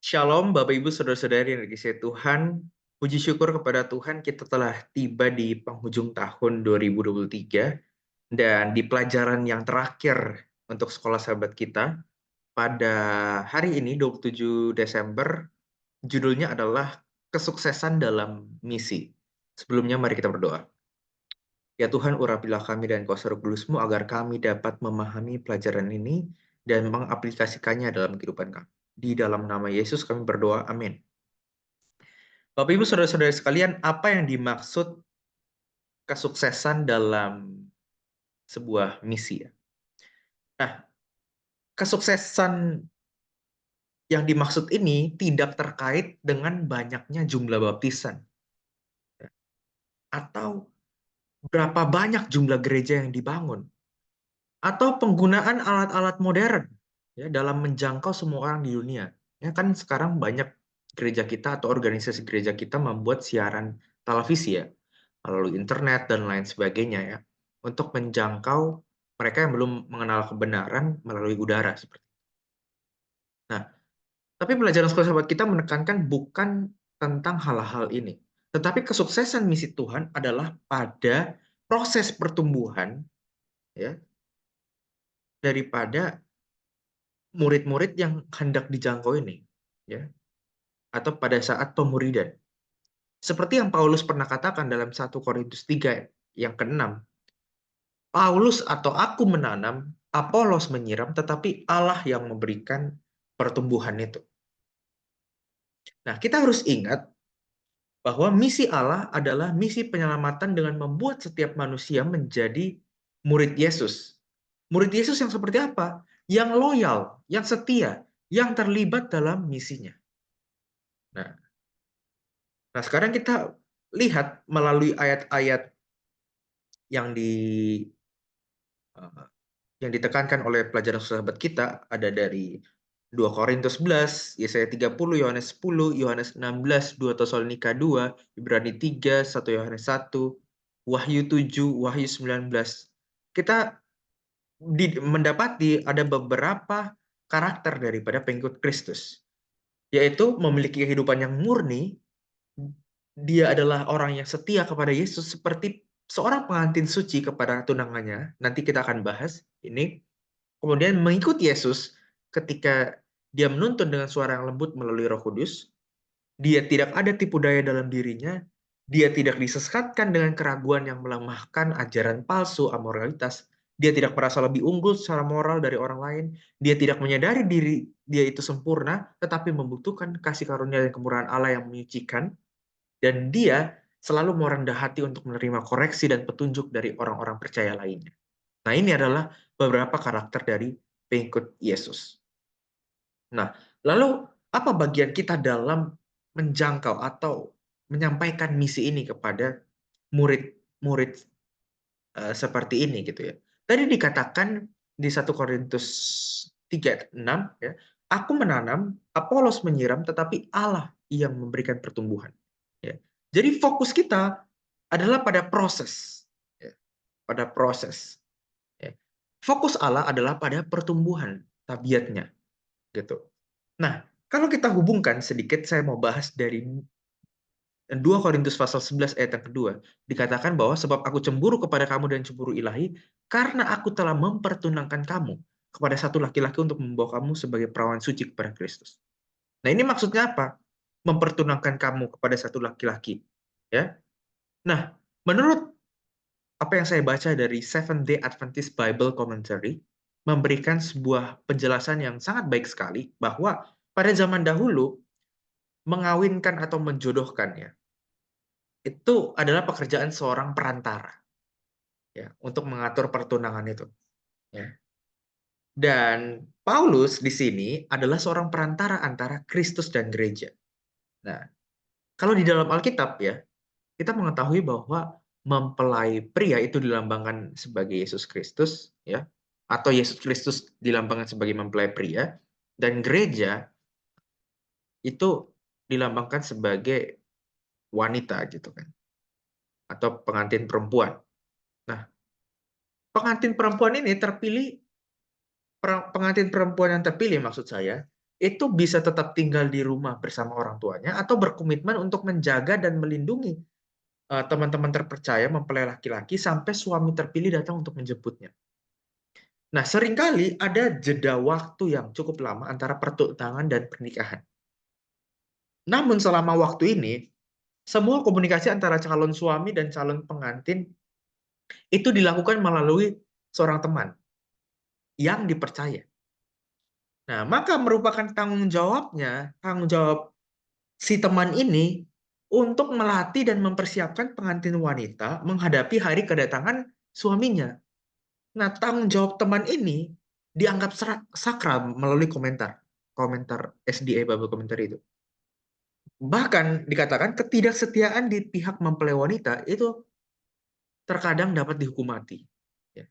Shalom Bapak Ibu Saudara-saudari yang dikasihi Tuhan. Puji syukur kepada Tuhan kita telah tiba di penghujung tahun 2023 dan di pelajaran yang terakhir untuk sekolah sahabat kita pada hari ini 27 Desember judulnya adalah kesuksesan dalam misi. Sebelumnya mari kita berdoa. Ya Tuhan, urapilah kami dan Kuasa Roh Kudus-Mu agar kami dapat memahami pelajaran ini dan mengaplikasikannya dalam kehidupan kami. Di dalam nama Yesus kami berdoa, amin. Bapak Ibu Saudara-saudara sekalian, apa yang dimaksud kesuksesan dalam sebuah misi ya? Nah, kesuksesan yang dimaksud ini tidak terkait dengan banyaknya jumlah baptisan ya, atau berapa banyak jumlah gereja yang dibangun atau penggunaan alat-alat modern ya dalam menjangkau semua orang di dunia. Ya kan sekarang banyak gereja kita atau organisasi gereja kita membuat siaran televisi ya melalui internet dan lain sebagainya ya untuk menjangkau mereka yang belum mengenal kebenaran melalui udara seperti. Nah, tapi pelajaran sekolah sahabat kita menekankan bukan tentang hal-hal ini, tetapi kesuksesan misi Tuhan adalah pada proses pertumbuhan ya daripada murid-murid yang hendak dijangkau ini ya atau pada saat pemuridan. Seperti yang Paulus pernah katakan dalam 1 Korintus 3 yang ke-6. Paulus atau aku menanam, Apolos menyiram, tetapi Allah yang memberikan pertumbuhan itu. Nah, kita harus ingat bahwa misi Allah adalah misi penyelamatan dengan membuat setiap manusia menjadi murid Yesus. Murid Yesus yang seperti apa? Yang loyal, yang setia, yang terlibat dalam misinya. Nah, sekarang kita lihat melalui ayat-ayat yang eh, yang ditekankan oleh pelajaran sahabat kita ada dari 2 Korintus 11, Yesaya 30, Yohanes 10, Yohanes 16, 2 Tesalonika 2, Ibrani 3, 1 Yohanes 1, Wahyu 7, Wahyu 19. Kita mendapati ada beberapa karakter daripada pengikut Kristus, yaitu memiliki kehidupan yang murni. Dia adalah orang yang setia kepada Yesus seperti seorang pengantin suci kepada tunangannya. Nanti kita akan bahas ini. Kemudian mengikuti Yesus ketika dia menuntun dengan suara yang lembut melalui Roh Kudus. Dia tidak ada tipu daya dalam dirinya. Dia tidak disesatkan dengan keraguan yang melemahkan ajaran palsu, amoralitas. Dia tidak merasa lebih unggul secara moral dari orang lain. Dia tidak menyadari diri dia itu sempurna, tetapi membutuhkan kasih karunia dan kemurahan Allah yang menyucikan. Dan dia selalu merendah hati untuk menerima koreksi dan petunjuk dari orang-orang percaya lainnya. Nah, ini adalah beberapa karakter dari pengikut Yesus. Nah, lalu apa bagian kita dalam menjangkau atau menyampaikan misi ini kepada murid-murid seperti ini gitu ya. Tadi dikatakan di 1 Korintus 3:6 ya, aku menanam, Apolos menyiram, tetapi Allah yang memberikan pertumbuhan. Ya. Jadi fokus kita adalah pada proses, ya, pada proses. Ya. Fokus Allah adalah pada pertumbuhan tabiatnya, gitu. Nah, kalau kita hubungkan sedikit, saya mau bahas dari 2 Korintus pasal 11 ayat yang kedua, dikatakan bahwa sebab aku cemburu kepada kamu dan cemburu ilahi, karena aku telah mempertunangkan kamu kepada satu laki-laki untuk membawa kamu sebagai perawan suci kepada Kristus. Nah, ini maksudnya apa? Mempertunangkan kamu kepada satu laki-laki. Ya. Nah, menurut apa yang saya baca dari Seventh Day Adventist Bible Commentary, memberikan sebuah penjelasan yang sangat baik sekali, bahwa pada zaman dahulu, mengawinkan atau menjodohkannya itu adalah pekerjaan seorang perantara ya untuk mengatur pertunangan itu ya. Dan Paulus di sini adalah seorang perantara antara Kristus dan gereja. Nah, kalau di dalam Alkitab ya, kita mengetahui bahwa mempelai pria itu dilambangkan sebagai Yesus Kristus ya, atau Yesus Kristus dilambangkan sebagai mempelai pria, dan gereja itu dilambangkan sebagai wanita gitu kan, atau pengantin perempuan. Nah, pengantin perempuan ini terpilih, pengantin perempuan yang terpilih maksud saya, itu bisa tetap tinggal di rumah bersama orang tuanya atau berkomitmen untuk menjaga dan melindungi teman-teman terpercaya mempelai laki-laki sampai suami terpilih datang untuk menjemputnya. Nah, seringkali ada jeda waktu yang cukup lama antara pertunangan dan pernikahan. Namun selama waktu ini, semua komunikasi antara calon suami dan calon pengantin itu dilakukan melalui seorang teman yang dipercaya. Nah, maka merupakan tanggung jawab si teman ini untuk melatih dan mempersiapkan pengantin wanita menghadapi hari kedatangan suaminya. Nah, tanggung jawab teman ini dianggap sakral melalui komentar SDA Bible komentar itu. Bahkan dikatakan ketidaksetiaan di pihak mempelai wanita itu terkadang dapat dihukum mati. Ya.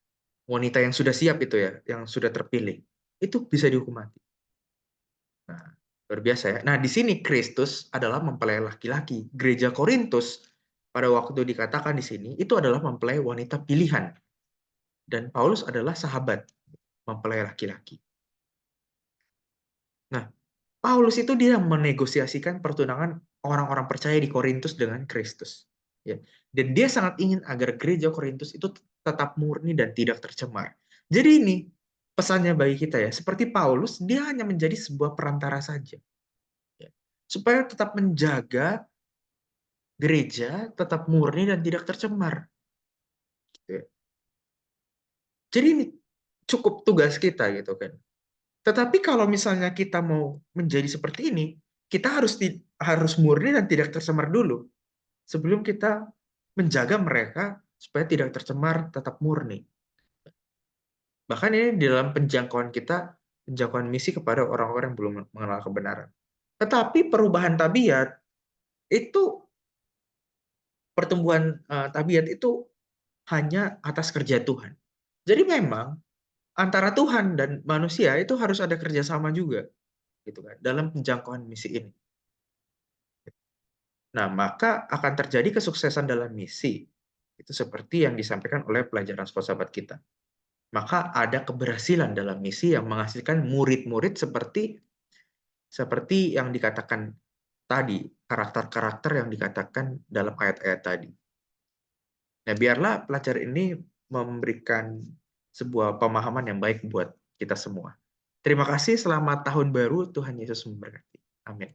Wanita yang sudah siap itu ya, yang sudah terpilih, itu bisa dihukum mati. Nah, luar biasa ya. Nah, di sini Kristus adalah mempelai laki-laki. Gereja Korintus pada waktu dikatakan di sini itu adalah mempelai wanita pilihan. Dan Paulus adalah sahabat mempelai laki-laki. Nah, Paulus itu dia menegosiasikan pertunangan orang-orang percaya di Korintus dengan Kristus. Ya. Dan dia sangat ingin agar gereja Korintus itu tetap murni dan tidak tercemar. Jadi ini pesannya bagi kita ya, seperti Paulus, dia hanya menjadi sebuah perantara saja. Ya. Supaya tetap menjaga gereja tetap murni dan tidak tercemar. Ya. Jadi ini cukup tugas kita gitu kan. Tetapi kalau misalnya kita mau menjadi seperti ini, kita harus murni dan tidak tercemar dulu sebelum kita menjaga mereka supaya tidak tercemar, tetap murni. Bahkan ini di dalam penjangkauan misi kepada orang-orang yang belum mengenal kebenaran. Tetapi perubahan tabiat itu pertumbuhan tabiat itu hanya atas kerja Tuhan. Jadi memang antara Tuhan dan manusia itu harus ada kerjasama juga, gitu kan, dalam penjangkauan misi ini. Nah, maka akan terjadi kesuksesan dalam misi. Itu seperti yang disampaikan oleh pelajaran sekolah sahabat kita. Maka ada keberhasilan dalam misi yang menghasilkan murid-murid seperti yang dikatakan tadi, karakter-karakter yang dikatakan dalam ayat-ayat tadi. Nah, biarlah pelajaran ini memberikan sebuah pemahaman yang baik buat kita semua. Terima kasih, selamat tahun baru, Tuhan Yesus memberkati. Amin.